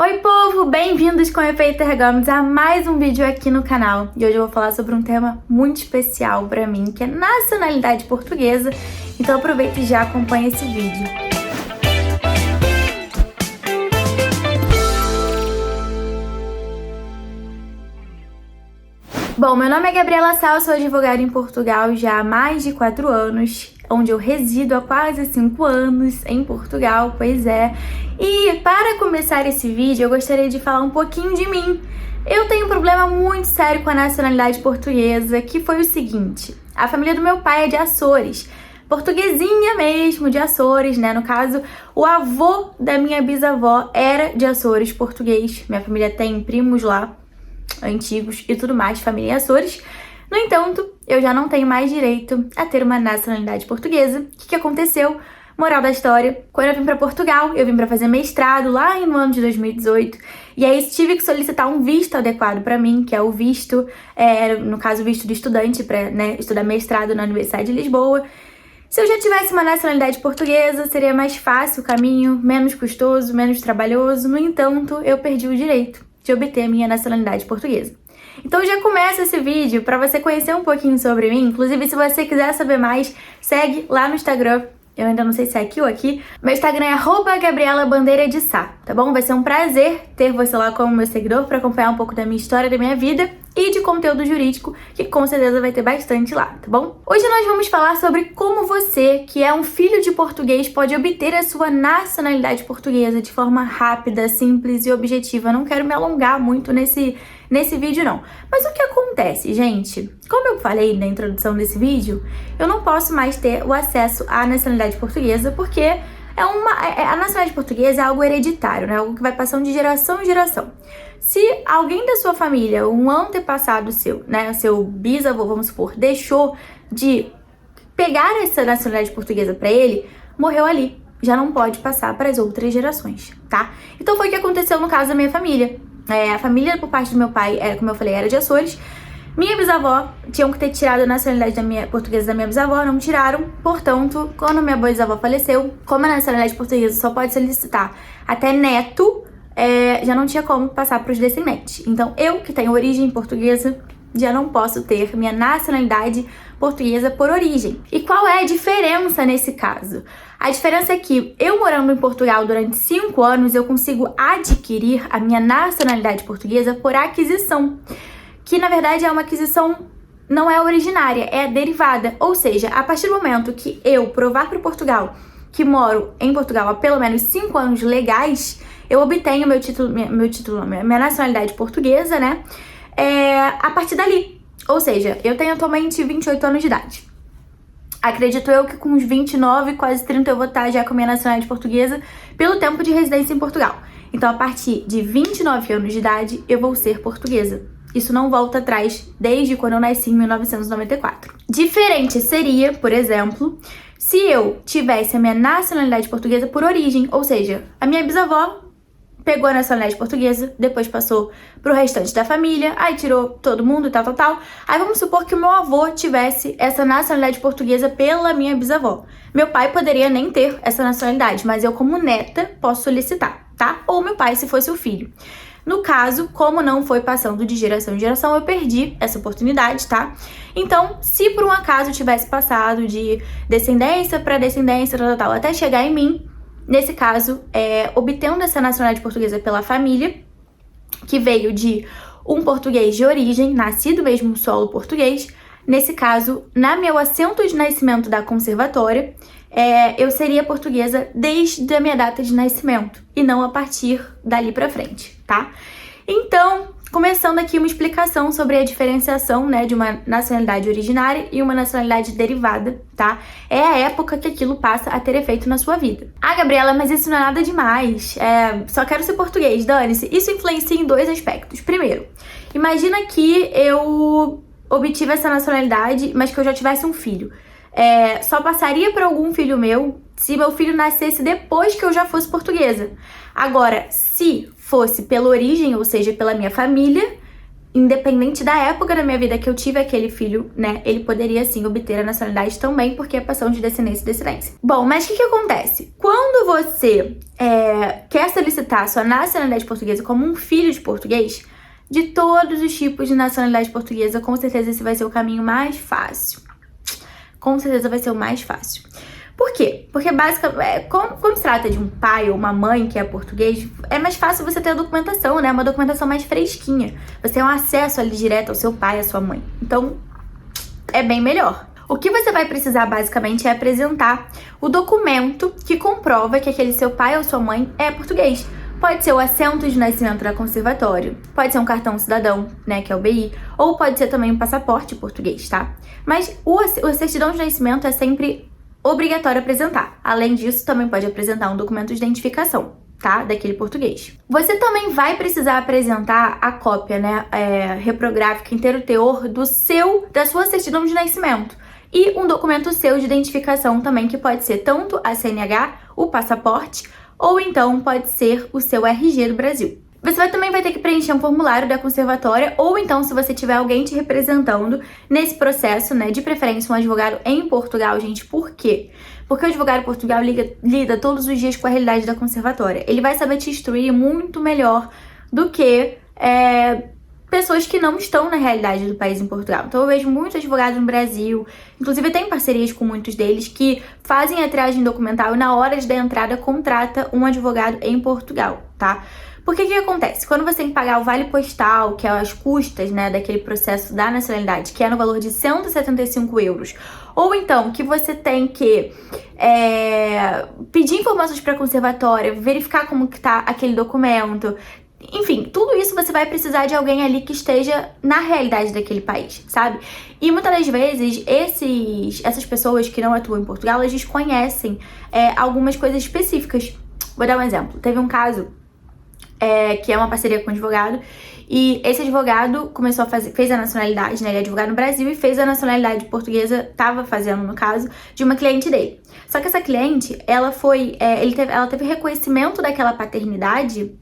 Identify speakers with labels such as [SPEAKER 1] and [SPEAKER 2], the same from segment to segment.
[SPEAKER 1] Oi povo, bem-vindos com o Efeito Gomes a mais um vídeo aqui no canal. E hoje eu vou falar sobre um tema muito especial pra mim, que é nacionalidade portuguesa. Então aproveita e já acompanha esse vídeo. Bom, meu nome é Gabriela Sal, sou advogada em Portugal já há mais de 4 anos, onde eu resido há quase 5 anos em Portugal, pois é. E para começar esse vídeo, eu gostaria de falar um pouquinho de mim. Eu tenho um problema muito sério com a nacionalidade portuguesa, que foi o seguinte: a família do meu pai é de Açores, portuguesinha mesmo, de Açores, né? No caso, o avô da minha bisavó era de Açores, português. Minha família tem primos lá, antigos e tudo mais, família em Açores. No entanto, eu já não tenho mais direito a ter uma nacionalidade portuguesa. O que aconteceu? Moral da história: quando eu vim para Portugal, eu vim para fazer mestrado lá no ano de 2018, e aí tive que solicitar um visto adequado para mim, que é o visto, no caso, o visto de estudante para, né, estudar mestrado na Universidade de Lisboa. Se eu já tivesse uma nacionalidade portuguesa, seria mais fácil o caminho, menos custoso, menos trabalhoso. No entanto, eu perdi o direito de obter a minha nacionalidade portuguesa. Então já começa esse vídeo para você conhecer um pouquinho sobre mim. Inclusive, se você quiser saber mais, segue lá no Instagram. Eu ainda não sei se é aqui ou aqui. Meu Instagram é @GabrielaBandeiraDeSá, tá bom? Vai ser um prazer ter você lá como meu seguidor para acompanhar um pouco da minha história, da minha vida e de conteúdo jurídico, que com certeza vai ter bastante lá, tá bom? Hoje nós vamos falar sobre como você, que é um filho de português, pode obter a sua nacionalidade portuguesa de forma rápida, simples e objetiva. Eu não quero me alongar muito nesse vídeo não. Mas o que acontece, gente? Como eu falei na introdução desse vídeo, eu não posso mais ter o acesso à nacionalidade portuguesa porque a nacionalidade portuguesa é algo hereditário, né? Algo que vai passando de geração em geração. Se alguém da sua família, um antepassado seu, né, seu bisavô, vamos supor, deixou de pegar essa nacionalidade portuguesa para ele, morreu ali. Já não pode passar para as outras gerações, tá? Então foi o que aconteceu no caso da minha família. A família por parte do meu pai, como eu falei, era de Açores. Minha bisavó, tinham que ter tirado a nacionalidade portuguesa da minha bisavó, não tiraram. Portanto, quando minha bisavó faleceu, como a nacionalidade portuguesa só pode solicitar até neto, já não tinha como passar para os descendentes. Então, eu, que tenho origem portuguesa, já não posso ter minha nacionalidade portuguesa por origem. E qual é a diferença nesse caso? A diferença é que eu, morando em Portugal durante 5 anos, eu consigo adquirir a minha nacionalidade portuguesa por aquisição, que na verdade é uma aquisição, não é originária, é derivada. Ou seja, a partir do momento que eu provar para Portugal que moro em Portugal há pelo menos 5 anos legais, eu obtenho minha nacionalidade portuguesa, né? A partir dali. Ou seja, eu tenho atualmente 28 anos de idade. Acredito eu que com uns 29, quase 30 eu vou estar já com a minha nacionalidade portuguesa pelo tempo de residência em Portugal. Então, a partir de 29 anos de idade, eu vou ser portuguesa. Isso não volta atrás desde quando eu nasci em 1994. Diferente seria, por exemplo, se eu tivesse a minha nacionalidade portuguesa por origem, ou seja, a minha bisavó pegou a nacionalidade portuguesa, depois passou pro restante da família, aí tirou todo mundo, tal. Aí vamos supor que o meu avô tivesse essa nacionalidade portuguesa pela minha bisavó. Meu pai poderia nem ter essa nacionalidade, mas eu, como neta, posso solicitar, tá? Ou meu pai, se fosse o filho. No caso, como não foi passando de geração em geração, eu perdi essa oportunidade, tá? Então, se por um acaso tivesse passado de descendência para descendência, tal, até chegar em mim, nesse caso, obtendo essa nacionalidade portuguesa pela família, que veio de um português de origem, nascido mesmo no solo português, nesse caso, na meu assento de nascimento da conservatória, eu seria portuguesa desde a minha data de nascimento, e não a partir dali pra frente, tá? Então, começando aqui uma explicação sobre a diferenciação, né, de uma nacionalidade originária e uma nacionalidade derivada, tá? É a época que aquilo passa a ter efeito na sua vida. Ah, Gabriela, mas isso não é nada demais. Só quero ser português, dane-se. Isso influencia em 2 aspectos. Primeiro, imagina que eu obtive essa nacionalidade, mas que eu já tivesse um filho. Só passaria para algum filho meu se meu filho nascesse depois que eu já fosse portuguesa. Agora, se fosse pela origem, ou seja, pela minha família, independente da época da minha vida que eu tive aquele filho, né, ele poderia sim obter a nacionalidade também, porque é passão de descendência e descendência. Bom, mas o que acontece? Quando você quer solicitar sua nacionalidade portuguesa como um filho de português, de todos os tipos de nacionalidade portuguesa, com certeza esse vai ser o caminho mais fácil. Com certeza vai ser o mais fácil. Por quê? Porque basicamente, quando se trata de um pai ou uma mãe que é português, é mais fácil você ter a documentação, né? Uma documentação mais fresquinha. Você tem um acesso ali direto ao seu pai, à sua mãe. Então, é bem melhor. O que você vai precisar, basicamente, é apresentar o documento que comprova que aquele seu pai ou sua mãe é português. Pode ser o assento de nascimento da conservatório, pode ser um cartão cidadão, né, que é o BI, ou pode ser também um passaporte português, tá? Mas a certidão de nascimento é sempre obrigatório apresentar. Além disso, também pode apresentar um documento de identificação, tá? Daquele português. Você também vai precisar apresentar a cópia, né, reprográfica inteiro teor da sua certidão de nascimento. E um documento seu de identificação também, que pode ser tanto a CNH, o passaporte, ou então pode ser o seu RG do Brasil. Você também vai ter que preencher um formulário da conservatória, ou então, se você tiver alguém te representando nesse processo, né, de preferência um advogado em Portugal, gente. Por quê? Porque o advogado em Portugal lida todos os dias com a realidade da conservatória. Ele vai saber te instruir muito melhor do que pessoas que não estão na realidade do país em Portugal. Então eu vejo muitos advogados no Brasil, inclusive tem parcerias com muitos deles, que fazem a triagem documental e na hora da entrada contrata um advogado em Portugal, tá? Porque o que acontece? Quando você tem que pagar o vale postal, que é as custas, né, daquele processo da nacionalidade, que é no valor de 175 euros, ou então que você tem que pedir informações para a conservatória, verificar como que tá aquele documento, enfim, tudo isso você vai precisar de alguém ali que esteja na realidade daquele país, sabe? E muitas das vezes, essas pessoas que não atuam em Portugal, elas desconhecem algumas coisas específicas. Vou dar um exemplo. Teve um caso que é uma parceria com um advogado, e esse advogado fez a nacionalidade, né? Ele é advogado no Brasil e fez a nacionalidade portuguesa, estava fazendo, no caso, de uma cliente dele. Só que essa cliente, ela teve reconhecimento daquela paternidade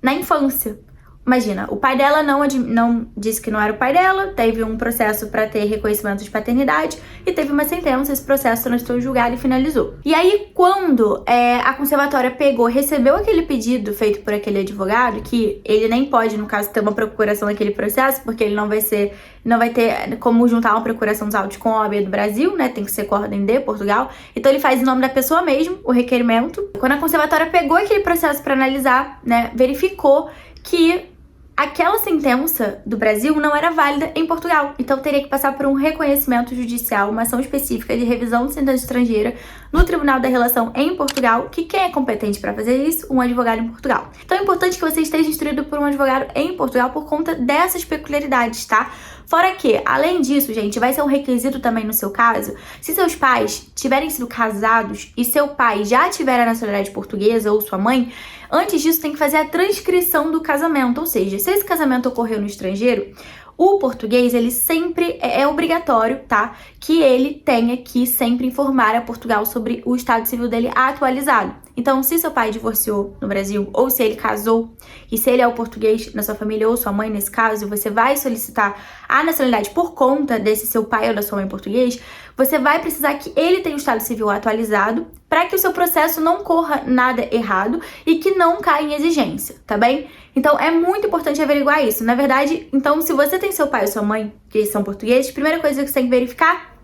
[SPEAKER 1] na infância. Imagina, o pai dela não disse que não era o pai dela, teve um processo para ter reconhecimento de paternidade e teve uma sentença, esse processo transitou julgado e finalizou. E aí, quando a conservatória recebeu aquele pedido feito por aquele advogado, que ele nem pode, no caso, ter uma procuração daquele processo, porque ele não vai ter como juntar uma procuração dos autos com a OAB do Brasil, né? Tem que ser com a ordem de Portugal. Então ele faz em nome da pessoa mesmo, o requerimento. Quando a conservatória pegou aquele processo para analisar, né, verificou que aquela sentença do Brasil não era válida em Portugal. Então teria que passar por um reconhecimento judicial, uma ação específica de revisão de sentença estrangeira no Tribunal da Relação em Portugal, que quem é competente para fazer isso? Um advogado em Portugal. Então é importante que você esteja instruído por um advogado em Portugal por conta dessas peculiaridades, tá? Fora que, além disso, gente, vai ser um requisito também no seu caso, se seus pais tiverem sido casados e seu pai já tiver a nacionalidade portuguesa ou sua mãe, antes disso tem que fazer a transcrição do casamento, ou seja, se esse casamento ocorreu no estrangeiro, o português, ele sempre é obrigatório, tá? Que ele tenha que sempre informar a Portugal sobre o estado civil dele atualizado. Então, se seu pai divorciou no Brasil, ou se ele casou, e se ele é o português na sua família, ou sua mãe nesse caso, você vai solicitar a nacionalidade por conta desse seu pai ou da sua mãe português, você vai precisar que ele tenha o estado civil atualizado para que o seu processo não corra nada errado e que não caia em exigência, tá bem? Então, é muito importante averiguar isso. Na verdade, então, se você tem seu pai ou sua mãe, que são portugueses, primeira coisa que você tem que verificar: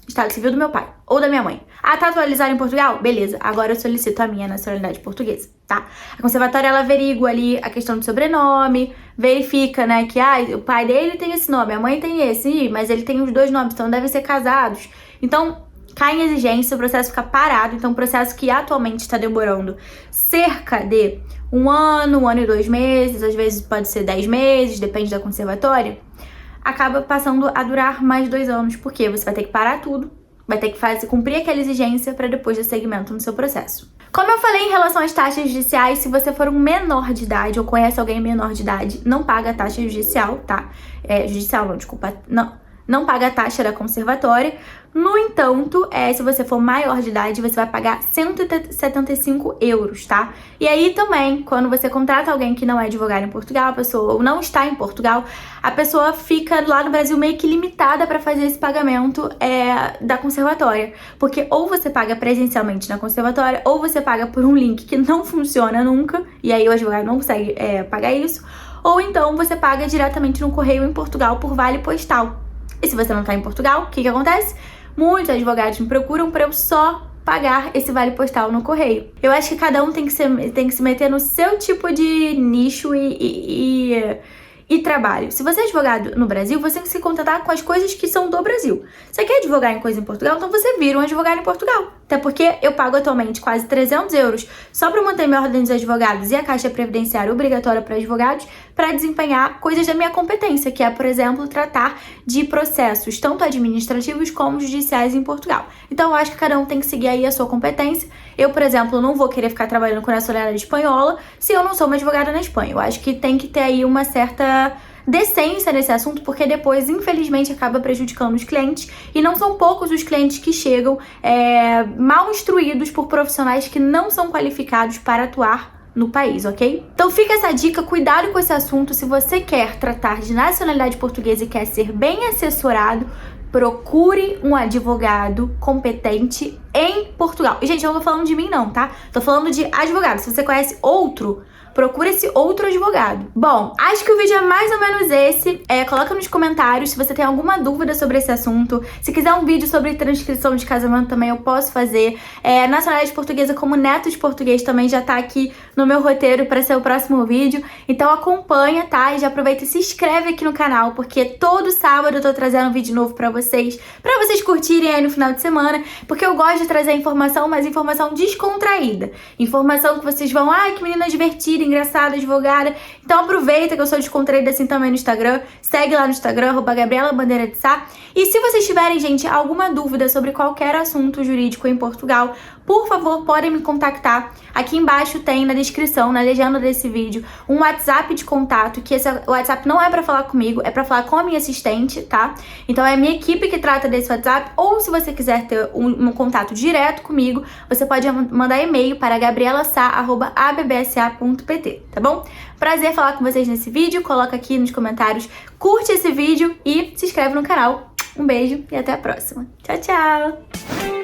[SPEAKER 1] estado civil do meu pai ou da minha mãe. Ah, tá atualizado em Portugal? Beleza, agora eu solicito a minha nacionalidade portuguesa, tá? A conservatória, ela averigua ali a questão do sobrenome, verifica, né, que o pai dele tem esse nome, a mãe tem esse, mas ele tem os dois nomes, então devem ser casados. Então, cai em exigência, o processo fica parado. Então, um processo que atualmente está demorando cerca de 1 ano e 2 meses, às vezes pode ser 10 meses, depende da conservatória, acaba passando a durar mais 2 anos, porque você vai ter que parar tudo, vai ter que cumprir aquela exigência para depois dar seguimento no seu processo. Como eu falei em relação às taxas judiciais, se você for um menor de idade ou conhece alguém menor de idade, não paga taxa judicial, tá? Judicial não, desculpa, não paga a taxa da conservatória. No entanto, se você for maior de idade, você vai pagar 175 euros, tá? E aí também, quando você contrata alguém que não é advogado em Portugal, a pessoa ou não está em Portugal, a pessoa fica lá no Brasil meio que limitada para fazer esse pagamento da conservatória. Porque ou você paga presencialmente na conservatória, ou você paga por um link que não funciona nunca, e aí o advogado não consegue pagar isso, ou então você paga diretamente no correio em Portugal por vale postal. E se você não tá em Portugal, o que acontece? Muitos advogados me procuram para eu só pagar esse vale postal no correio. Eu acho que cada um tem que se meter no seu tipo de nicho e trabalho. Se você é advogado no Brasil, você tem que se contentar com as coisas que são do Brasil. Você quer advogar em coisa em Portugal, então você vira um advogado em Portugal. Até porque eu pago atualmente quase 300 euros só para manter minha ordem dos advogados e a caixa previdenciária obrigatória para advogados para desempenhar coisas da minha competência, que é, por exemplo, tratar de processos tanto administrativos como judiciais em Portugal. Então eu acho que cada um tem que seguir aí a sua competência. Eu, por exemplo, não vou querer ficar trabalhando com nacionalidade espanhola se eu não sou uma advogada na Espanha. Eu acho que tem que ter aí uma certa decência nesse assunto, porque depois, infelizmente, acaba prejudicando os clientes, e não são poucos os clientes que chegam mal instruídos por profissionais que não são qualificados para atuar no país, ok? Então fica essa dica, cuidado com esse assunto. Se você quer tratar de nacionalidade portuguesa e quer ser bem assessorado, procure um advogado competente em Portugal. E, gente, eu não tô falando de mim não, tá? Tô falando de advogado. Se você conhece outro, procura esse outro advogado. Bom, acho que o vídeo é mais ou menos esse. Coloca nos comentários se você tem alguma dúvida sobre esse assunto. Se quiser um vídeo sobre transcrição de casamento também eu posso fazer. Nacionalidade portuguesa como neto de português também já tá aqui no meu roteiro para ser o próximo vídeo. Então acompanha, tá? E já aproveita e se inscreve aqui no canal, porque todo sábado eu tô trazendo um vídeo novo pra vocês curtirem aí no final de semana, porque eu gosto de trazer informação, mas informação descontraída. Informação que vocês vão, ai, que menina divertida, engraçada, advogada. Então aproveita que eu sou descontraída assim também no Instagram. Segue lá no Instagram, @Gabriela Bandeira de Sá. E se vocês tiverem, gente, alguma dúvida sobre qualquer assunto jurídico em Portugal, por favor, podem me contactar. Aqui embaixo tem na descrição, na legenda desse vídeo, um WhatsApp de contato, que esse WhatsApp não é pra falar comigo, é pra falar com a minha assistente, tá? Então é a minha equipe que trata desse WhatsApp, ou se você quiser ter um contato direto comigo, você pode mandar e-mail para gabrielasa@abbsa.pt, tá bom? Prazer falar com vocês nesse vídeo, coloca aqui nos comentários, curte esse vídeo e se inscreve no canal. Um beijo e até a próxima. Tchau, tchau!